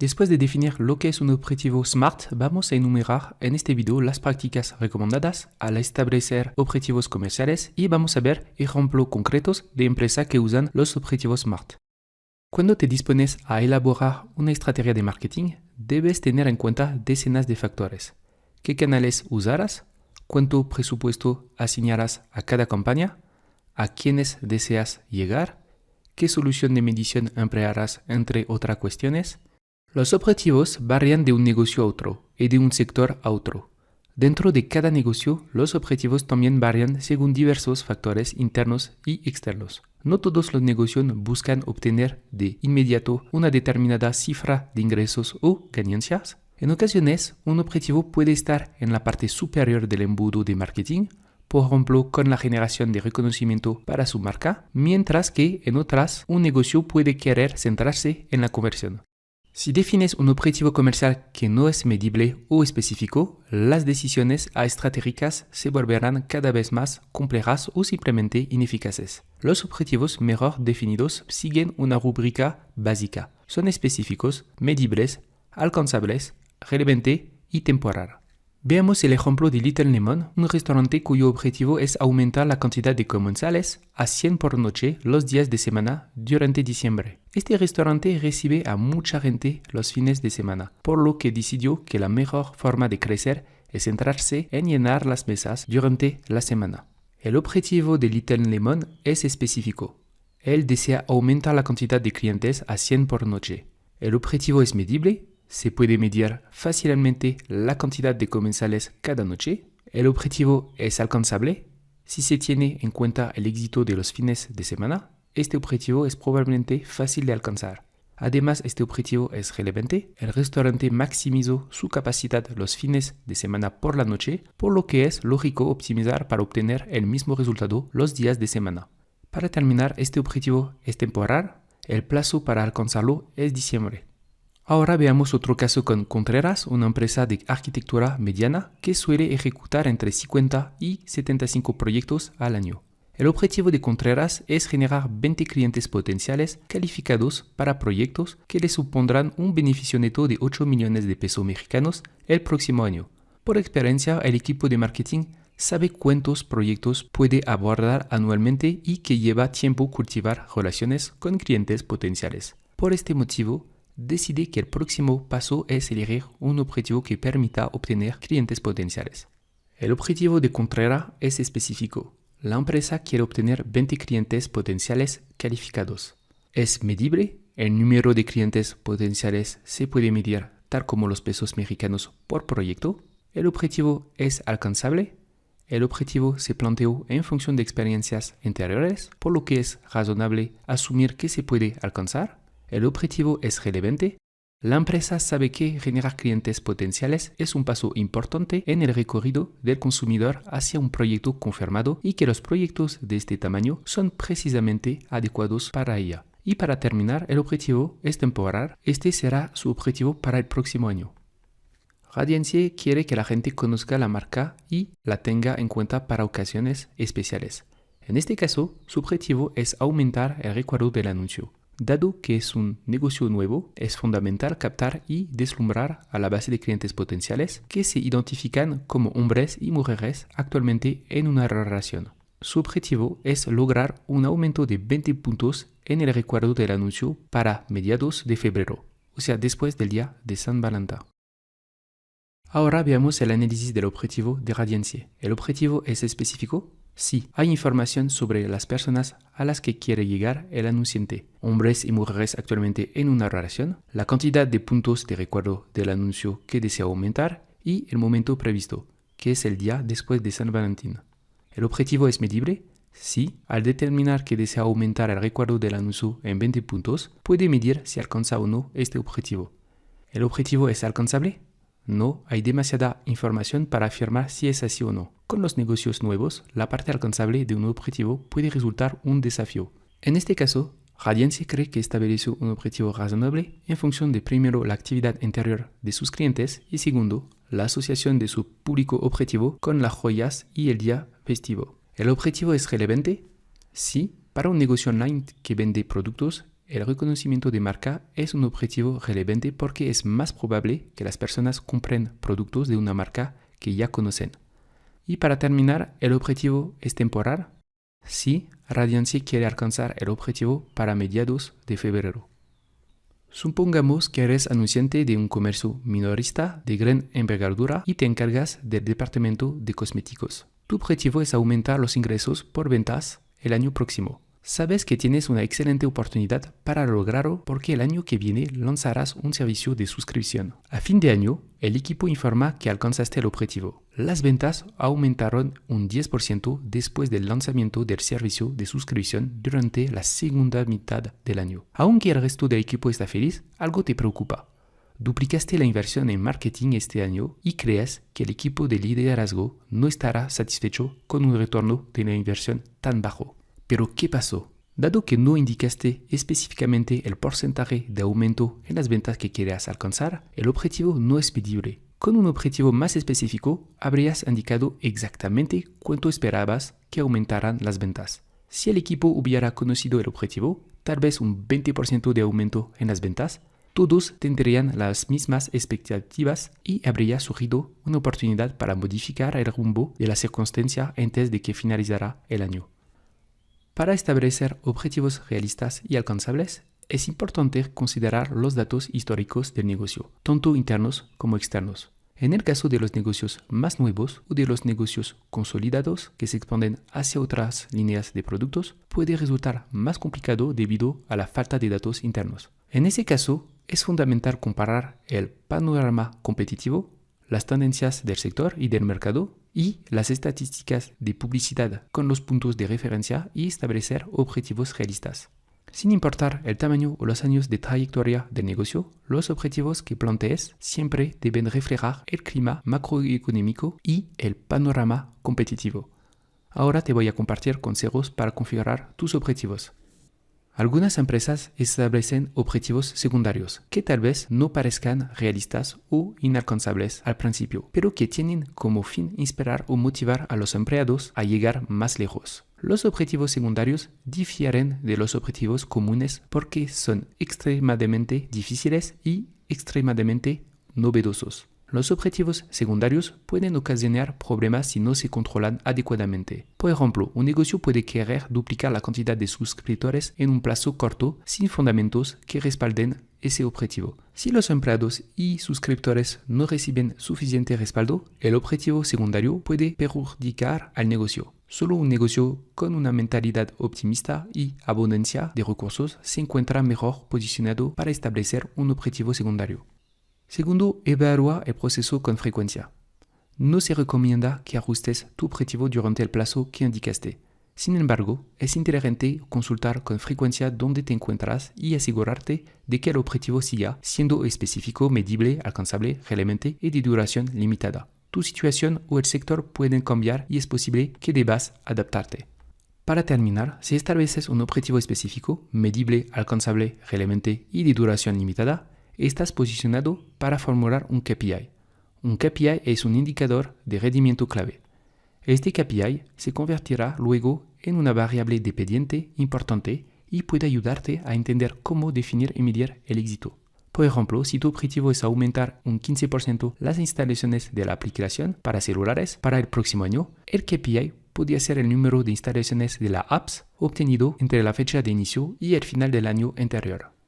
Después de definir lo que es un objetivo SMART, vamos a enumerar en este video las prácticas recomendadas al establecer objetivos comerciales y vamos a ver ejemplos concretos de empresas que usan los objetivos SMART. Cuando te dispones a elaborar una estrategia de marketing, debes tener en cuenta decenas de factores. ¿Qué canales usarás? ¿Cuánto presupuesto asignarás a cada campaña? ¿A quiénes deseas llegar? ¿Qué solución de medición emplearás, entre otras cuestiones? Los objetivos varían de un negocio a otro y de un sector a otro. Dentro de cada negocio, los objetivos también varían según diversos factores internos y externos. No todos los negocios buscan obtener de inmediato una determinada cifra de ingresos o ganancias. En ocasiones, un objetivo puede estar en la parte superior del embudo de marketing, por ejemplo, con la generación de reconocimiento para su marca, mientras que en otras, un negocio puede querer centrarse en la conversión. Si defines un objetivo comercial que no es medible o específico, las decisiones estratégicas se volverán cada vez más complejas o simplemente ineficaces. Los objetivos mejor definidos siguen una rúbrica básica. Son específicos, medibles, alcanzables, relevantes y temporales. Veamos el ejemplo de Little Lemon, un restaurante cuyo objetivo es aumentar la cantidad de comensales a 100 por noche los días de semana durante diciembre. Este restaurante recibe a mucha gente los fines de semana, por lo que decidió que la mejor forma de crecer es centrarse en llenar las mesas durante la semana. El objetivo de Little Lemon es específico. Él desea aumentar la cantidad de clientes a 100 por noche. El objetivo es medible. Se puede medir fácilmente la cantidad de comensales cada noche. El objetivo es alcanzable. Si se tiene en cuenta el éxito de los fines de semana, este objetivo es probablemente fácil de alcanzar. Además, este objetivo es relevante. El restaurante maximizó su capacidad los fines de semana por la noche, por lo que es lógico optimizar para obtener el mismo resultado los días de semana. Para terminar, este objetivo es temporal. El plazo para alcanzarlo es diciembre. Ahora veamos otro caso con Contreras, una empresa de arquitectura mediana que suele ejecutar entre 50 y 75 proyectos al año. El objetivo de Contreras es generar 20 clientes potenciales calificados para proyectos que le supondrán un beneficio neto de 8 millones de pesos mexicanos el próximo año. Por experiencia, el equipo de marketing sabe cuántos proyectos puede abordar anualmente y que lleva tiempo cultivar relaciones con clientes potenciales. Por este motivo, decide que el próximo paso es elegir un objetivo que permita obtener clientes potenciales. El objetivo de Contreras es específico. La empresa quiere obtener 20 clientes potenciales calificados. Es medible. El número de clientes potenciales se puede medir tal como los pesos mexicanos por proyecto. El objetivo es alcanzable. El objetivo se planteó en función de experiencias anteriores, por lo que es razonable asumir que se puede alcanzar. El objetivo es relevante. La empresa sabe que generar clientes potenciales es un paso importante en el recorrido del consumidor hacia un proyecto confirmado y que los proyectos de este tamaño son precisamente adecuados para ella. Y para terminar, el objetivo es temporal. Este será su objetivo para el próximo año. Radiance quiere que la gente conozca la marca y la tenga en cuenta para ocasiones especiales. En este caso, su objetivo es aumentar el recuerdo del anuncio. Dado que es un negocio nuevo, es fundamental captar y deslumbrar a la base de clientes potenciales que se identifican como hombres y mujeres actualmente en una relación. Su objetivo es lograr un aumento de 20 puntos en el recuerdo del anuncio para mediados de febrero, o sea, después del día de San Valentín. Ahora veamos el análisis del objetivo de Radiance. ¿El objetivo es específico? Sí, hay información sobre las personas a las que quiere llegar el anunciante, hombres y mujeres actualmente en una relación, la cantidad de puntos de recuerdo del anuncio que desea aumentar y el momento previsto, que es el día después de San Valentín. ¿El objetivo es medible? Sí, al determinar que desea aumentar el recuerdo del anuncio en 20 puntos, puede medir si alcanza o no este objetivo. ¿El objetivo es alcanzable? No hay demasiada información para afirmar si es así o no. Con los negocios nuevos, la parte alcanzable de un objetivo puede resultar un desafío. En este caso, Radiance cree que estableció un objetivo razonable en función de primero la actividad interior de sus clientes y segundo, la asociación de su público objetivo con las joyas y el día festivo. ¿El objetivo es relevante? Sí, para un negocio online que vende productos, el reconocimiento de marca es un objetivo relevante porque es más probable que las personas compren productos de una marca que ya conocen. Y para terminar, ¿el objetivo es temporal? Sí, Radiancy quiere alcanzar el objetivo para mediados de febrero. Supongamos que eres anunciante de un comercio minorista de gran envergadura y te encargas del departamento de cosméticos. Tu objetivo es aumentar los ingresos por ventas el año próximo. Sabes que tienes una excelente oportunidad para lograrlo porque el año que viene lanzarás un servicio de suscripción. A fin de año, el equipo informa que alcanzaste el objetivo. Las ventas aumentaron un 10% después del lanzamiento del servicio de suscripción durante la segunda mitad del año. Aunque el resto del equipo está feliz, algo te preocupa. Duplicaste la inversión en marketing este año y crees que el equipo de liderazgo no estará satisfecho con un retorno de la inversión tan bajo. Pero ¿qué pasó? Dado que no indicaste específicamente el porcentaje de aumento en las ventas que querías alcanzar, el objetivo no es medible. Con un objetivo más específico, habrías indicado exactamente cuánto esperabas que aumentaran las ventas. Si el equipo hubiera conocido el objetivo, tal vez un 20% de aumento en las ventas, todos tendrían las mismas expectativas y habría surgido una oportunidad para modificar el rumbo de la circunstancia antes de que finalizara el año. Para establecer objetivos realistas y alcanzables, es importante considerar los datos históricos del negocio, tanto internos como externos. En el caso de los negocios más nuevos o de los negocios consolidados que se expanden hacia otras líneas de productos, puede resultar más complicado debido a la falta de datos internos. En ese caso, es fundamental comparar el panorama competitivo, las tendencias del sector y del mercado y las estadísticas de publicidad con los puntos de referencia y establecer objetivos realistas. Sin importar el tamaño o los años de trayectoria del negocio, los objetivos que plantees siempre deben reflejar el clima macroeconómico y el panorama competitivo. Ahora te voy a compartir consejos para configurar tus objetivos. Algunas empresas establecen objetivos secundarios que tal vez no parezcan realistas o inalcanzables al principio, pero que tienen como fin inspirar o motivar a los empleados a llegar más lejos. Los objetivos secundarios difieren de los objetivos comunes porque son extremadamente difíciles y extremadamente novedosos. Los objetivos secundarios pueden ocasionar problemas si no se controlan adecuadamente. Por ejemplo, un negocio puede querer duplicar la cantidad de suscriptores en un plazo corto sin fundamentos que respalden ese objetivo. Si los empleados y suscriptores no reciben suficiente respaldo, el objetivo secundario puede perjudicar al negocio. Solo un negocio con una mentalidad optimista y abundancia de recursos se encuentra mejor posicionado para establecer un objetivo secundario. Segundo, evalúa el proceso con frecuencia. No se recomienda que ajustes tu objetivo durante el plazo que indicaste. Sin embargo, es inteligente consultar con frecuencia dónde te encuentras y asegurarte de que el objetivo siga siendo específico, medible, alcanzable, relevante y de duración limitada. Tu situación o el sector pueden cambiar y es posible que debas adaptarte. Para terminar, si estableces un objetivo específico, medible, alcanzable, relevante y de duración limitada, estás posicionado para formular un KPI. Un KPI es un indicador de rendimiento clave. Este KPI se convertirá luego en una variable dependiente importante y puede ayudarte a entender cómo definir y medir el éxito. Por ejemplo, si tu objetivo es aumentar un 15% las instalaciones de la aplicación para celulares para el próximo año, el KPI podría ser el número de instalaciones de la apps obtenido entre la fecha de inicio y el final del año anterior.